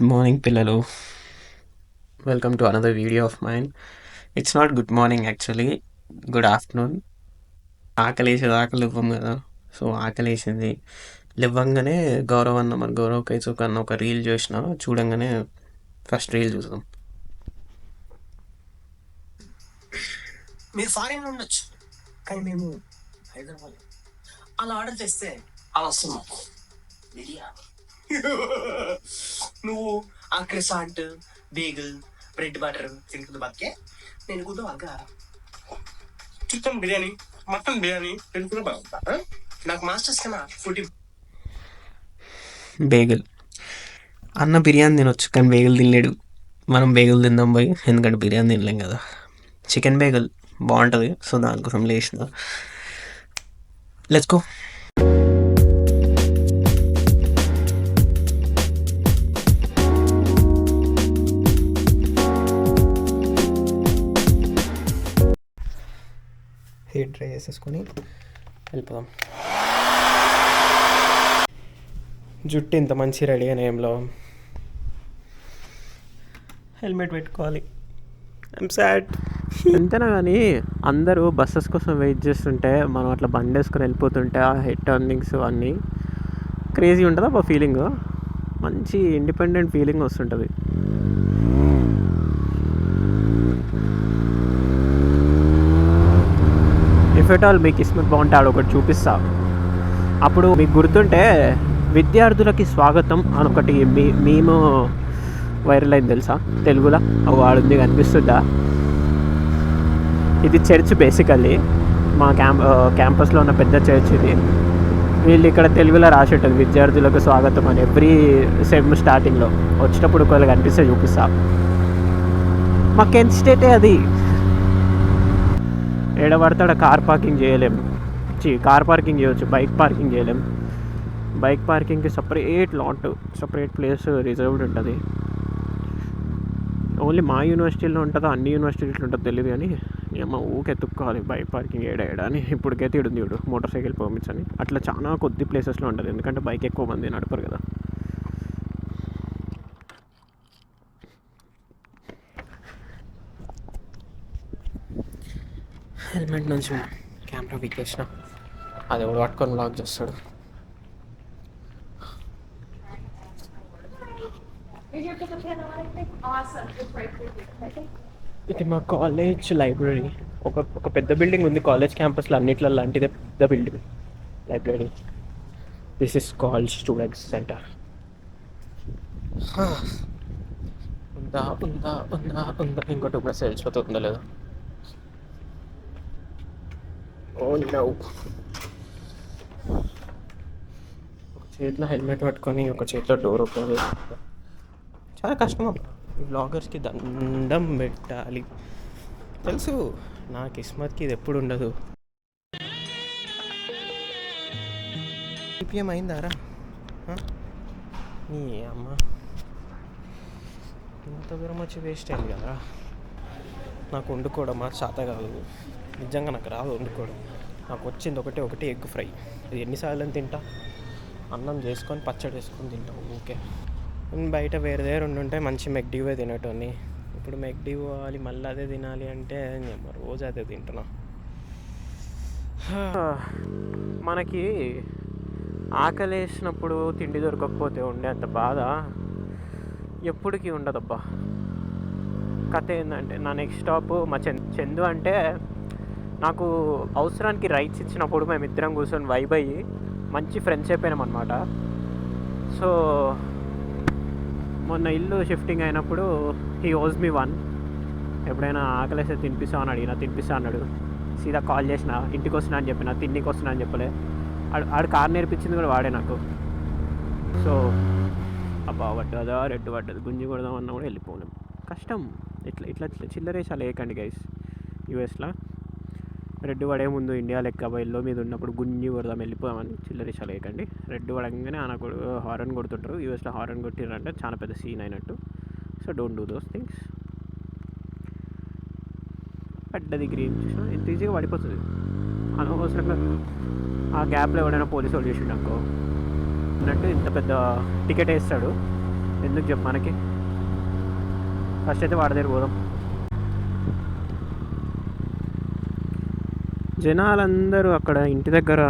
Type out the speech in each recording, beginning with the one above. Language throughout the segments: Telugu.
Good morning, Pillalu. Welcome to another video of mine. It's not good morning actually. Good afternoon. ఆకలేసేదాకా లేవ్వం కదా. సో ఆకలేసింది. లేవ్వంగానే గౌరవ్ అన్న మన గౌరవ్ కైచుక్ అన్న ఒక రీల్ చూసిన. చూడంగానే ఫస్ట్ రీల్ చూద్దాం. మీరు ఫారిన్ ఉండొచ్చు, కానీ మేము హైదరాబాద్ అలా ఆర్డర్ చేస్తే అలా వస్తున్నాం బిర్యానీ. నువ్వు ఆ క్రిసాంట్, బేగల్, బ్రెడ్ బటర్ తింటుంది బతికే, నేను కూడా బాగా చికెన్ బిర్యానీ, మటన్ బిర్యానీ తింటున్నా బాగుంటా. నాకు మాస్టర్స్ కన్నా ఫుడ్ బేగల్ అన్న బిర్యానీ తినొచ్చు, కానీ బేగల్ తినలేడు. మనం బేగల్ తిందాం పోయి, ఎందుకంటే బిర్యానీ తినలేం కదా. చికెన్ బేగల్ బాగుంటుంది, సో దానికోసం లేచిన. Let's go. హెయిర్ డ్రై చేసేసుకొని వెళ్ళిపోదాం. జుట్టు ఇంత మంచి రెడీ అయిన ఏంలో హెల్మెట్ పెట్టుకోవాలి. I'm sad. ఎంతైనా కానీ అందరూ బస్సెస్ కోసం వెయిట్ చేస్తుంటే మనం అట్లా బండి వేసుకొని వెళ్ళిపోతుంటే ఆ హెడ్ టర్నింగ్స్ అన్నీ క్రేజీ ఉంటుంది. ఆ ఫీలింగ్ మంచి ఇండిపెండెంట్ ఫీలింగ్ వస్తుంటుంది. ఇఫ్ ఎట్ ఆల్ మీకు కిస్మత్ బాగుంటే ఆడొకటి చూపిస్తా. అప్పుడు మీకు గుర్తుంటే విద్యార్థులకి స్వాగతం అని ఒకటి మేము వైరల్ అయింది తెలుసా తెలుగులో. వాడుంది కనిపిస్తుందా? ఇది చర్చ్ బేసికల్లీ, మా క్యాంపస్లో ఉన్న పెద్ద చర్చ్ ఇది. వీళ్ళు ఇక్కడ తెలుగులో రాసి ఉంటుంది విద్యార్థులకు స్వాగతం అని. ఎవ్రీ సెమ్ స్టార్టింగ్లో వచ్చేటప్పుడు ఒకవేళ కనిపిస్తే చూపిస్తా. మా కెంట్ స్టేటే అది. ఏడబడతాడ కార్ పార్కింగ్ చేయలేము. కార్ పార్కింగ్ చేయవచ్చు, బైక్ పార్కింగ్ చేయలేము. బైక్ పార్కింగ్కి separate lot, separate place reserved ఉంటుంది. ఓన్లీ మా యూనివర్సిటీలో ఉంటుందో అన్ని యూనివర్సిటీలో ఉంటుందో తెలియదు, కానీ ఏమో ఊకే ఎత్తుక్కోవాలి బైక్ పార్కింగ్ ఏడా అని. ఇప్పటికైతే ఇడుంది చూడు మోటార్ సైకిల్ పర్మిట్స్ అని. అట్లా చాలా కొద్ది ప్లేసెస్లో ఉంటుంది, ఎందుకంటే బైక్ ఎక్కువ మంది నడపరు కదా. హెల్మెట్ నుంచి కెమెరా వీకేసిన, అది ఎవడు పట్టుకొని బ్లాక్ చేస్తాడు. ఇది మా కాలేజ్ లైబ్రరీ. ఒక పెద్ద బిల్డింగ్ ఉంది కాలేజ్ క్యాంపస్లో, అన్నిట్లో లాంటిదే పెద్ద building library. This is called students centre. ఉందా ఉందా ఉందా ఉందా ఇంకోటి ఇప్పుడు తెలిసిపోతుందో లేదో. Oh no. ఒక చేతిలో హెల్మెట్ పట్టుకొని ఒక చేతిలో డోర్ ఓపెన్ చేసి చాలా కష్టం. ఈ వ్లాగర్స్కి దండం పెట్టాలి. తెలుసు నా కిస్మత్కి ఇది ఎప్పుడు ఉండదు. ఈపీఎం అయిందారా? నీ అమ్మ ఇంత దూరం వచ్చి వేస్ట్ అయింది కదరా. నాకు వండుకోవడం మా చేత కాదు, నిజంగా నాకు రాదు వండుకోవడం. నాకు వచ్చింది ఒకటి ఎగ్ ఫ్రై. ఇది ఎన్నిసార్లు అని తింటా? అన్నం చేసుకొని పచ్చడి వేసుకొని తింటాం ఓకే. బయట వేరే దగ్గర ఉండుంటాయి మంచి మెక్డీవే తినేటోని. ఇప్పుడు మెక్డీ పోవాలి మళ్ళీ అదే తినాలి అంటే రోజు అదే తింటున్నా. మనకి ఆకలి వేసినప్పుడు తిండి దొరకకపోతే ఉండే అంత బాధ ఎప్పటికీ ఉండదబ్బా. కథ ఏంటంటే నా నెక్స్ట్ స్టాప్ మా చందు. అంటే నాకు అవసరానికి రైట్స్ ఇచ్చినప్పుడు మేమిద్దరం కూర్చొని వైబ్ అయ్యి మంచి ఫ్రెండ్స్ అయిపోయినాం అనమాట. సో మొన్న ఇల్లు షిఫ్టింగ్ అయినప్పుడు హీ ఓజ్ మీ వన్. ఎప్పుడైనా ఆకలేస్తే తినిపిస్తా అని అడిగినా, తినిపిస్తా అన్నాడు. సీదా కాల్ చేసిన, ఇంటికి వస్తున్నా అని చెప్పిన, తిండికి వస్తున్నా అని చెప్పలే. ఆడు కారు నేర్పించింది కూడా వాడే నాకు. సో అబ్బా పడ్డదా రెడ్ పడ్డది గుంజి కొడదామన్నా కూడా వెళ్ళిపోలేం. కష్టం. ఇట్లా చిల్లరేసాలు వేయకండి గైస్. యూఎస్లో రెడ్ పడే ముందు ఇండియా లెక్క బయల్లో మీద ఉన్నప్పుడు గుంజి కొడదాం వెళ్ళిపోదామని చిల్లరేసాలు వేయకండి. రెడ్ పడంగానే నాకు హారన్ కొడుతుంటారు. యూఎస్లో హారన్ కొట్టిరంటే చాలా పెద్ద సీన్ అయినట్టు. So don't do those things. పడ్డది గ్రీన్ చూసినా ఎంత ఈజీగా పడిపోతుంది. అనవసరంగా ఆ గ్యాప్లో ఎవడైనా పోలీసు వాళ్ళు చేసిండు అనుకో అన్నట్టు ఇంత పెద్ద టికెట్ వేస్తాడు. ఎందుకు చెప్పు మనకి. ఫస్ట్ అయితే వాడి దగ్గర పోదాం. జనాలందరూ అక్కడ ఇంటి దగ్గర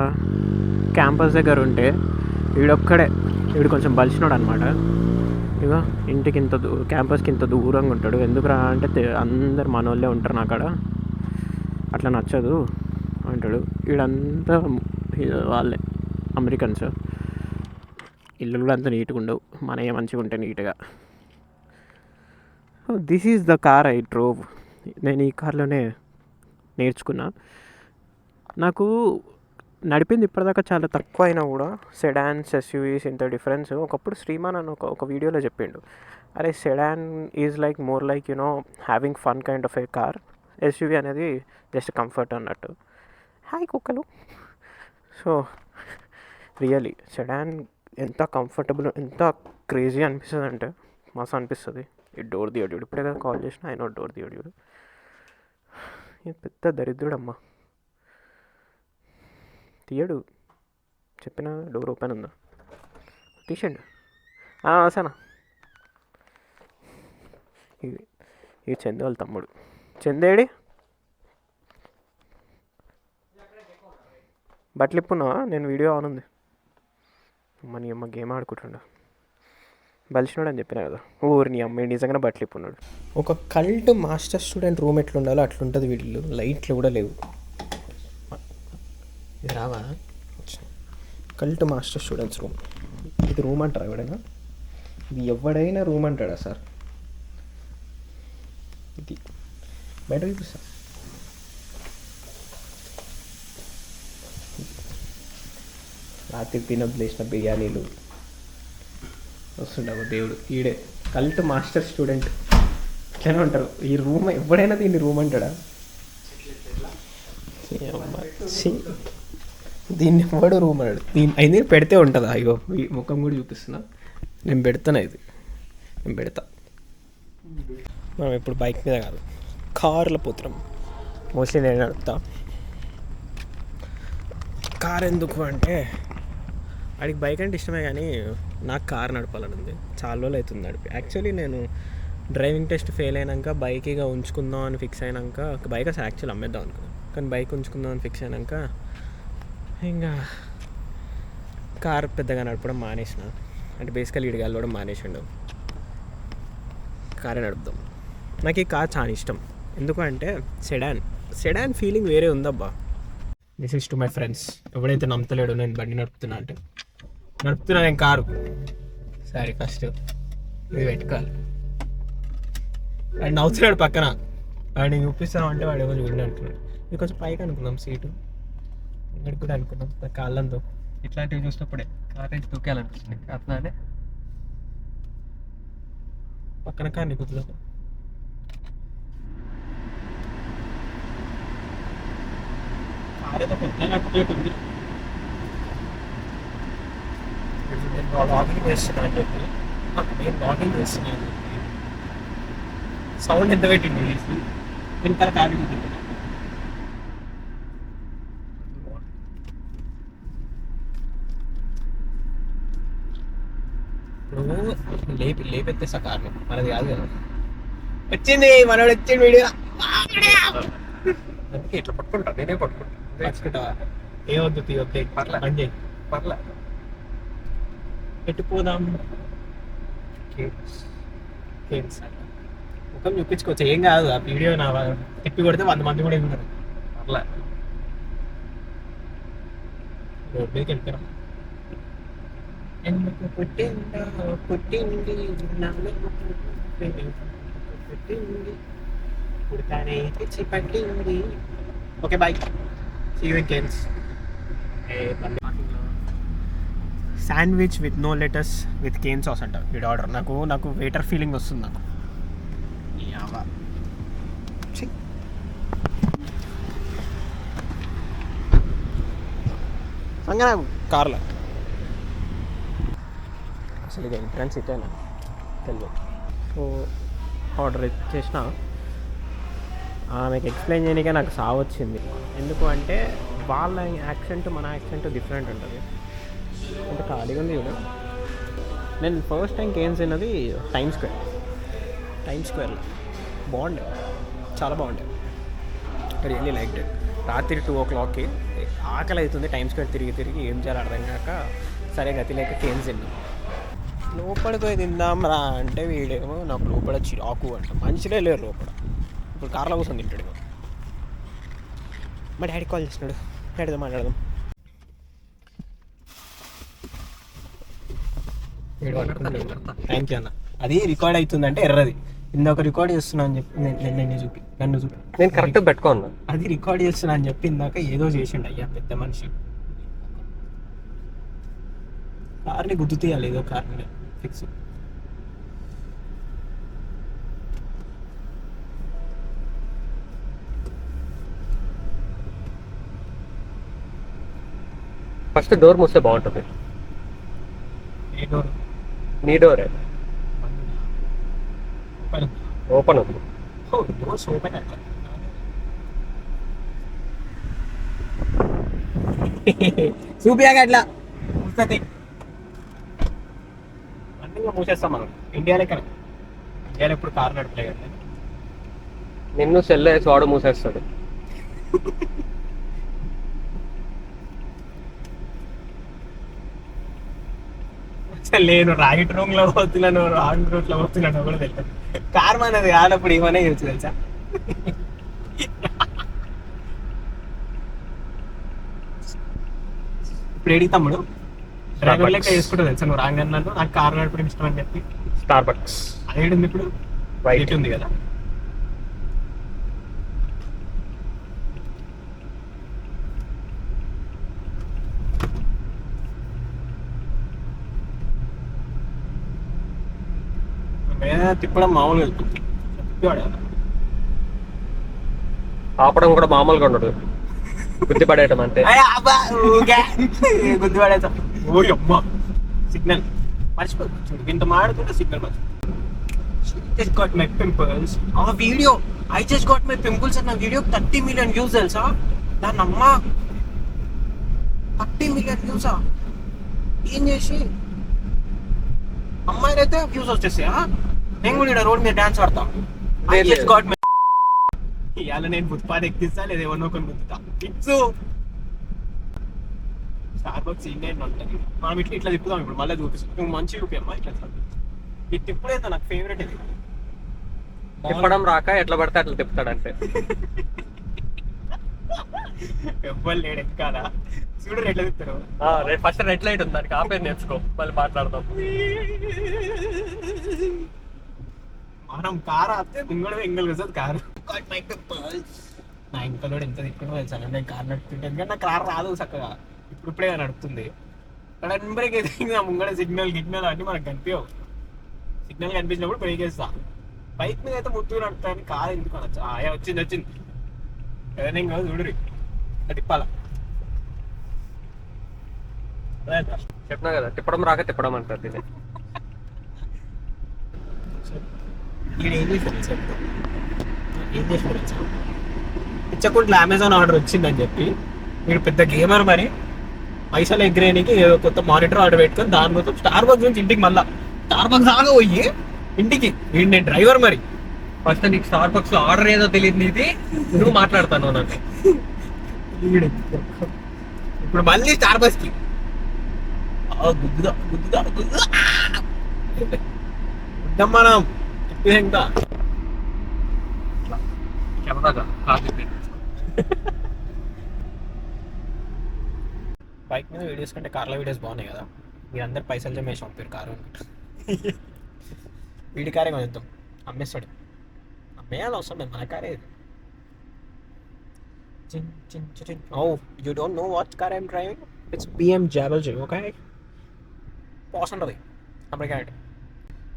క్యాంపస్ దగ్గర ఉంటే వీడొక్కడే, వీడు కొంచెం బలిసినాడు అనమాట. ఇక ఇంటికి ఇంత క్యాంపస్కి ఇంత దూరంగా ఉంటాడు. ఎందుకురా అంటే అందరు మనోళ్ళే ఉంటారు నా కాడ, అట్లా నచ్చదు అంటాడు. వీడంతా వాళ్ళే అమెరికన్స్. ఇల్లు కూడా అంత నీట్గా ఉండవు, మనయే మంచిగా ఉంటాయి నీట్గా. This is the car I drove. నేను ఈ కార్లోనే నేర్చుకున్నా. నాకు నడిపింది ఇప్పటిదాకా చాలా తక్కువ అయినా కూడా సెడాన్స్, ఎస్యూవీస్ ఇంత డిఫరెన్స్. ఒకప్పుడు శ్రీమాన్ అని ఒక వీడియోలో చెప్పిండు, అరే sedan is like more like you know having fun kind of A car, SUV అనేది జస్ట్ కంఫర్ట్ అన్నట్టు. హాయ్ కుక్కలు. సో రియలీ సెడాన్ ఎంత కంఫర్టబుల్, ఎంత క్రేజీ అనిపిస్తుంది అంటే మస్తు అనిపిస్తుంది. ఈ డోర్ తీయడు, ఇప్పుడే కదా కాల్ చేసిన, ఆయన డోర్ తీయడు. ఇది పెద్ద దరిద్రుడమ్మా, తీయడు. చెప్పిన డోర్ ఓపెన్ ఉందా, తీసేయండి. వసానా, ఇది చందు వాళ్ళ తమ్ముడు. చందేడి బట్టలు ఇప్పున్నావా? నేను వీడియో ఆన్ ఉంది. నీ అమ్మ గేమ్ ఆడుకుంటుండ, బలిసినాడు అని చెప్పినా కదా. ఊరిని అమ్మాయి నిజంగానే బట్టలు ఇప్పున్నాడు. ఒక కల్ట్ మాస్టర్ స్టూడెంట్ రూమ్ ఎట్లుండాలో అట్లుంటుంది. వీళ్ళు లైట్లు కూడా లేవు. ఇది రావా, కల్ట్ మాస్టర్ స్టూడెంట్స్ రూమ్. ఇది రూమ్ అంటారా ఎవడైనా? ఇది ఎవడైనా రూమ్ అంటాడా సార్? ఇది బయట చూపిస్తా. రాత్రి తినొద్దులేసిన బిర్యానీలు వస్తుండవు. దేవుడు ఈడే కల్ట్ మాస్టర్ స్టూడెంట్ ఇట్లనే ఉంటారు. ఈ రూమ్ ఎవడైనా దీన్ని రూమ్ అంటాడా? దీన్ని ఎవడు రూమ్ అన్నాడు. దీన్ని అయితే పెడితే ఉంటుందా? అయ్యో ఈ ముఖం కూడా చూపిస్తున్నా. నేను పెడతాను, ఇది నేను పెడతా. మనం ఇప్పుడు బైక్ మీద కాదు, కార్లో పోతున్నాం. మోస్ట్లీ నేను నడుపుతా. కార్ ఎందుకు అంటే వాడికి బైక్ అంటే ఇష్టమే, కానీ నాకు కార్ నడపాలని ఉంది. చాలా రోజులు అవుతుంది నడిపి. యాక్చువల్లీ నేను డ్రైవింగ్ టెస్ట్ ఫెయిల్ అయినాక బైక్ ఇక ఉంచుకుందాం అని ఫిక్స్ అయినాక, బైక్ అసలు యాక్చువల్ అమ్మేద్దాం అనుకున్నాను, కానీ బైక్ ఉంచుకుందాం అని ఫిక్స్ అయినాక ఇంకా కార్ పెద్దగా నడపడం మానేసిన. అంటే బేసికల్ ఇడిగా వెళ్ళడం మానేసిండు, కారే నడుపుదాం. నాకు ఈ కార్ చాలా ఇష్టం. ఎందుకు అంటే సెడాన్ ఫీలింగ్ వేరే ఉందబ్బా. This is to my friends. ఎవడైతే నమ్మతలేడు నేను బండి నడుపుతున్నా అంటే, నడుపుతున్నా నేను కారు. సరే ఫస్ట్ ఇది పెట్టుకోవాలి. వాడు నవ్వుతున్నాడు పక్కన, వాడిని చూపిస్తామంటే వాడు ఎవరు చూడండి అంటున్నాడు. ఇది కొంచెం పైకి అనుకుందాం సీటు, ఇక్కడ కూడా అనుకుందాం కాళ్ళంతో. ఇట్లాంటివి చూసినప్పుడే కార్ అయితే దూకాలనిపిస్తుంది. అట్లానే పక్కన కార్ని కుదురు. లాగింగ్ చేస్తున్నా అని చెప్పి, నేను లాగింగ్ చేస్తున్నా అని చెప్పి సౌండ్ ఎంత పెట్టింది వెనకాల కార్ కుదురు. నువ్వు లేపెత్తేసా కార్ని, మనది కాదు కదా. వచ్చింది మనోడు, వచ్చింది వీడియో. అందుకే ఇట్లా పట్టుకుంటా, నేనే పట్టుకుంటా. ఏమొద్దు తీయొద్దు, పర్లే బండి పర్లే. ఎట్టుపోదాం ముఖం చూపించుకోవచ్చు, ఏం కాదు. ఆ వీడియో నా తిప్పి కొడితే 100 మంది కూడా ఉన్నారు. పర్లే రోడ్ మీదకి వెళ్ళిపోయాం. ఎందుకు పుట్టింది పుడతానే తెచ్చి పట్టింది. Okay bye, see you in Cannes. Sandwich with no letters with cane sauce అంట వీడు ఆర్డర్. నాకు వెయిటర్ ఫీలింగ్ వస్తుంది. నాకు సంగ కార్లో అసలు ఇది ఎంట్రన్స్ ఇటేనా తెలియదు. సో ఆర్డర్ చేసిన ఆమెకు ఎక్స్ప్లెయిన్ చేయడానికే నాకు సాగు వచ్చింది. ఎందుకు అంటే వాళ్ళ యాక్సెంట్ మన యాక్సెంట్ డిఫరెంట్ ఉంటుంది. అంటే ఖాళీగా ఉంది చూడ, నేను ఫస్ట్ టైం కేన్స్ తిన్నది టైమ్ స్క్వేర్లో బాగుండే, చాలా బాగుండే. Really like it. రాత్రి 2 o'clockకి ఆకలి అవుతుంది, టైమ్ స్క్వేర్ తిరిగి తిరిగి ఏం చేయాలో అర్థం కాక సరే గతి లేక కేన్స్ తిన్నాం. లోపలికి పోయి తిందాం రా అంటే వీడేమో నాకు లోపల చిరాకు అంట, మనుషులే లేరు లోపల. ఇప్పుడు కార్లో కూర్చొని తింటాడు. మా డాడీ కాల్ చేస్తున్నాడు, డాడీతో మాట్లాడదాం. థ్యాంక్ యూ అన్న. అది రికార్డ్ అవుతుందంటే ఎర్రది. ఇందాక రికార్డ్ చేస్తున్నా అని చెప్పి నన్ను చూపి నేను కరెక్ట్ పెట్టుకోను. అది రికార్డ్ చేస్తున్నా అని చెప్పి ఇందాక ఏదో చేసిండు అయ్యా పెద్ద మనిషి. కార్ని గుర్తు తీయాలి, ఏదో కార్ని ఫిక్స్. ఫస్ట్ డోర్ మూస్తే బాగుంటుంది. ఏ డోర్? నీ డోరే ఓపెన్ ఉంది. డోర్స్ ఓపెన్ అట్లా చూపియాక అట్లా వస్తుంది. అన్నీ మూసేస్తాం మనం. ఇండియాలో ఎప్పుడు కారు నడపలే కదా. నిన్ను సెల్ వేసి వాడు మూసేస్తాడు. నేను రైట్ రూమ్ లో పోతున్నాను, రాంగ్ రూట్ లో పోతున్నాను కూడా తెలియదు. కార్ మనది కానప్పుడు ఏమనే యూజ్ తెలుసా. ఇప్పుడు ఏడి తమ్ముడు డ్రైవర్ లెక్క చేసుకుంటూ తెలుసా నువ్వు రాంగ్ అన్నాను, నాకు కార్ నడపడం ఇష్టం అని చెప్పి. స్టార్ బక్స్ అదేంటి ఇప్పుడు వైట్ ఉంది కదా. తిప్పడం మామూలుగా తిప్పాడు. ఆపడం కూడా మామూలుగా ఉండదు, గుద్ది పడేయటం అంతే. గుద్ది పడేస్తాం. ఓ అమ్మా సిగ్నల్ మర్చిపోదు చూడు, ఇంత మాడుతుంటే సిగ్నల్ మర్చిపోదు. just got my pimples. ఆ video I just got my pimples అన్న వీడియో 30 million views తెలుసా. దాని అమ్మ 30 million views. ఏం చేసి అమ్మాయిలైతే వ్యూస్ వచ్చేసాయా. నేను కూడా ఇక్కడ రోడ్ మీద డాన్స్ ఆడతా. I just got my ఇవాళ నేను ఫుట్పాత్ ఎక్కిస్తా లేదా ఎవరినో కొన్ని గుర్తుతా. ఇట్స్ స్టార్ బక్స్ ఇండియన్ ఉంటుంది. మనం ఇట్లా ఇట్లా తిప్పుదాం. ఇప్పుడు మళ్ళీ చూపిస్తాం. నువ్వు మంచిగా చూపి అమ్మా ఇట్లా ఇది తిప్పుడేదో నాకు ఫేవరెట్. ఇది తిప్పడం రాక ఎట్లా పడితే అట్లా తిప్పుతాడంటే. ఎవ్వరు లేడు ఎక్కాలా చూడు ఎట్లా తిప్పుతారు. ఫస్ట్ రెడ్ లైట్ ఉంది, దానికి ఆపేది నేర్చుకో, మళ్ళీ మాట్లాడదాం. మనం కారు ఆపితే ముంగడ ఎంగల్ వస్తుంది కారు. నా ఇంట్లో ఎంత తిప్పుకుంటూ వెళ్తాను. నేను కారు నడుపుతుంటే ఎందుకంటే నాకు కారు రాదు చక్కగా, ఇప్పుడే నడుపుతుంది. సడన్ బ్రేక్ అయితే నా ముంగడ సిగ్నల్ అన్నీ మనకు కనిపించవు. సిగ్నల్ కనిపించినప్పుడు బ్రేక్ వేస్తా. బైక్ మీద అయితే ముట్టుకు నడుపుతాను, కారు ఎందుకు అనొచ్చు. వచ్చింది ఏదైనా ఇంకా చూడు తిప్పాల. చెప్పినా కదా తిప్పడం రాక తిప్పడం అంటారు దీన్ని. ఏం చేసాడు ఇచ్చకుండా అమెజాన్ ఆర్డర్ వచ్చిందని చెప్పి వీడు పెద్ద గేమర్ మరి పైసలు ఎగ్గరేనికి ఏదో కొత్త మానిటర్ ఆర్డర్ పెట్టుకొని దాని కోసం స్టార్ బక్స్ నుంచి ఇంటికి మళ్ళా స్టార్ బక్స్ దాకా పోయి ఇంటికి వీడు నేను డ్రైవర్ మరి. ఫస్ట్ నీకు స్టార్ బక్స్ లో ఆర్డర్ ఏదో తెలియదు, నీది నువ్వు మాట్లాడతాను నాకు. ఇప్పుడు మళ్ళీ స్టార్ బక్స్ కి గుద్దుదా మనం ఇంకా బైక్ మీద వీడియోస్ కంటే కార్లో వీడియోస్ బాగున్నాయి కదా. మీరందరు పైసలు జమేసి పంపారు కారు. వీడి కారే కొనిద్దాం, అమ్మేస్తాడు. అమ్మేయాలి అవసరం లేదు, మన కారే ఇది. Oh, you don't know what car I'm driving? It's BMW, okay? Pass ఉంటుంది అమెరికా.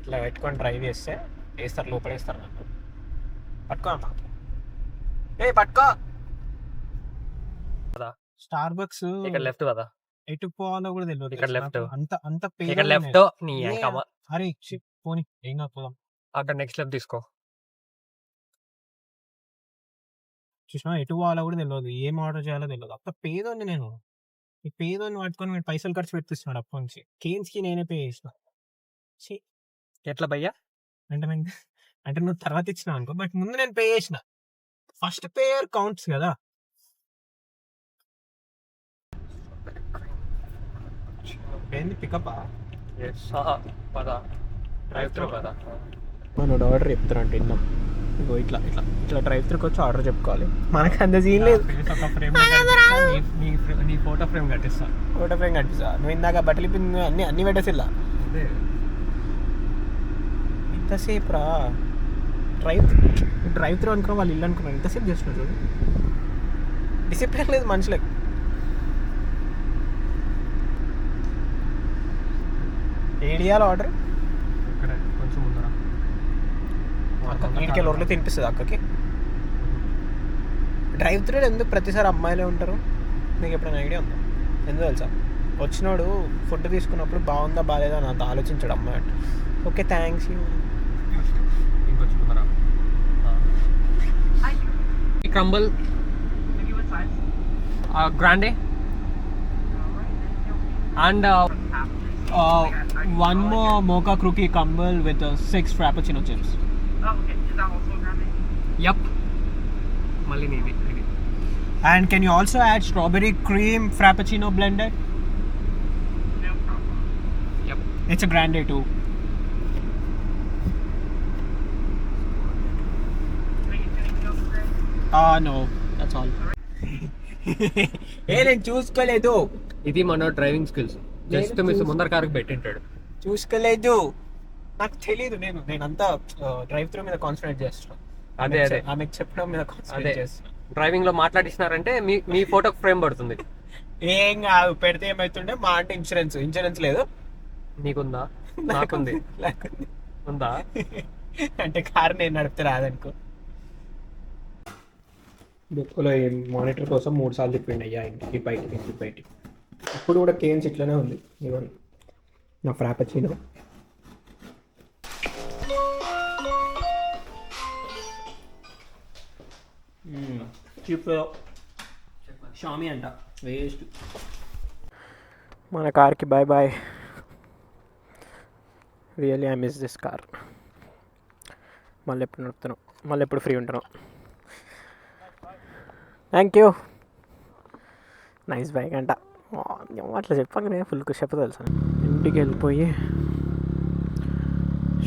ఇట్లా పెట్టుకొని డ్రైవ్ చేస్తే వేస్తారు, లోపల వేస్తారు. నన్ను పట్టుకో అమ్మా, పట్టుకో. స్టార్ బక్స్ ఇక్కడ లెఫ్ట్ కదా, ఎటు పోవాలో కూడా తెలియదు. ఇక్కడ లెఫ్ట్, అంత ఇక్కడ లెఫ్ట్. నీ అరే పోనీ ఏం కాదు, పోదాం. అక్కడ నెక్స్ట్ లెఫ్ట్ తీసుకో. చూసినా ఎటు పోవాలో కూడా తెలియదు, ఏం ఆర్డర్ చేయాలో తెలియదు. అప్పుడు పేదోని నేను ఈ పేదోని పట్టుకొని మీరు పైసలు ఖర్చు పెట్టిస్తున్నాడు అప్పటి నుంచి. కేన్స్ కి నేనే పే చేసిన. ఛీ, ఎట్లా భయ్యా? అంటే నువ్వు తర్వాత ఇచ్చినావు అనుకో, బట్ ముందు నేను పే చేసిన. ఫస్ట్ పేయర్ కౌంట్స్ కదా. ఏంది పికప్ పద డ్రైవ్ త్రూ పద. మనోడు ఆర్డర్ చెప్తారంట విన్నాం. ఇగో ఇట్లా ఇట్లా ఇట్లా డ్రైవ్ త్రూకి వచ్చి ఆర్డర్ చెప్పుకోవాలి. మనకు అంత సీన్ లేదు. నీ ఫోటో ఫ్రేమ్ కట్టిస్తా. ఫోటో ఫ్రేమ్ కనిపిస్తా. నువ్వు ఇందాక బట్టలు పిండి అన్ని పెట్టేసి ఇలా అదే ఇంతసేపు రా. డ్రైవ్ త్రూ అనుకున్నా, వాళ్ళు ఇల్లు అనుకున్నాను. ఇంతసేపు చేస్తున్నారు చూడు. డిసిప్లిన్ లేదు మనుషులకు. ఏడియాలో ఆర్డర్ ఇక్కడే కొంచెం ముందర. ఇంటికి లొర్లు తినిపిస్తుంది అక్కకి. డ్రైవ్ త్రూ ఎందుకు ప్రతిసారి అమ్మాయిలే ఉంటారు? నీకు ఎప్పుడైనా ఐడియా ఉందా? ఎందుకు తెలుసా, వచ్చినోడు ఫుడ్ తీసుకున్నప్పుడు బాగుందా బాగాలేదా అని అంత ఆలోచించాడు అమ్మాయి అంటే. Okay thanks you. ఇంకొంచెం ముందర. Crumble grande and one more mocha క్రూకీ crumble with 6 frappuccino chips. Yup. మళ్ళీ నీది. And can you also add strawberry cream frappuccino blended? Yep. It's a grande too. No, that's all. నేను చూసుకోలేదు. ఇది మన డ్రైవింగ్ స్కిల్స్. జస్ట్ మిస్ ముందర కారుకి పెట్టింటాడు. చూసుకోలేదు, నాకు తెలీదు. నేనంతా డ్రైవ్ త్రూ మీద కాన్సన్ట్రేట్ చేస్తున్నాను. అదే ఆమెకు చెప్పడం మీద కాన్సన్ట్రేట్ చేస్తున్నాను. డ్రైవింగ్ లో మాట్లాడిస్తున్నారంటే మీ ఫోటో ఫ్రేమ్ పడుతుంది. ఏం కాదు, పెడితే ఏమైతుండే మా అంటే ఇన్సూరెన్స్ లేదు. నీకుందా? నాకుంది. లేకుంది. ఉందా? అంటే కారు నేను నడిపితే రాదనుకో. బుక్లో మానిటర్ కోసం 3 సార్లు తిప్పిండి అయ్యా, ఇంటికి బయటికి. ఇప్పుడు కూడా కేన్స్ ఇట్లనే ఉంది. ఇవన్నీ నా ఫ్రాపచినో. చీప్ షామీ అంట, వేస్ట్. మన కార్కి bye bye. Really I miss this car. మళ్ళీ ఎప్పుడు నడుపుతున్నాం, మళ్ళీ ఎప్పుడు ఫ్రీ ఉంటున్నాం. Thank you. నైస్ బైక్ అంట. అట్లా చెప్పగానే ఫుల్ చెప్పదు తెలుసా. ఇంటికి వెళ్ళిపోయి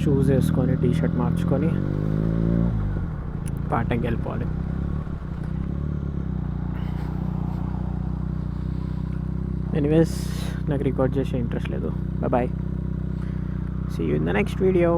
షూస్ వేసుకొని టీషర్ట్ మార్చుకొని పాటకి వెళ్ళిపోవాలి. ఎనీవేస్ నాకు రికార్డ్ చేసే ఇంట్రెస్ట్ లేదు. Bye. See you in the next video.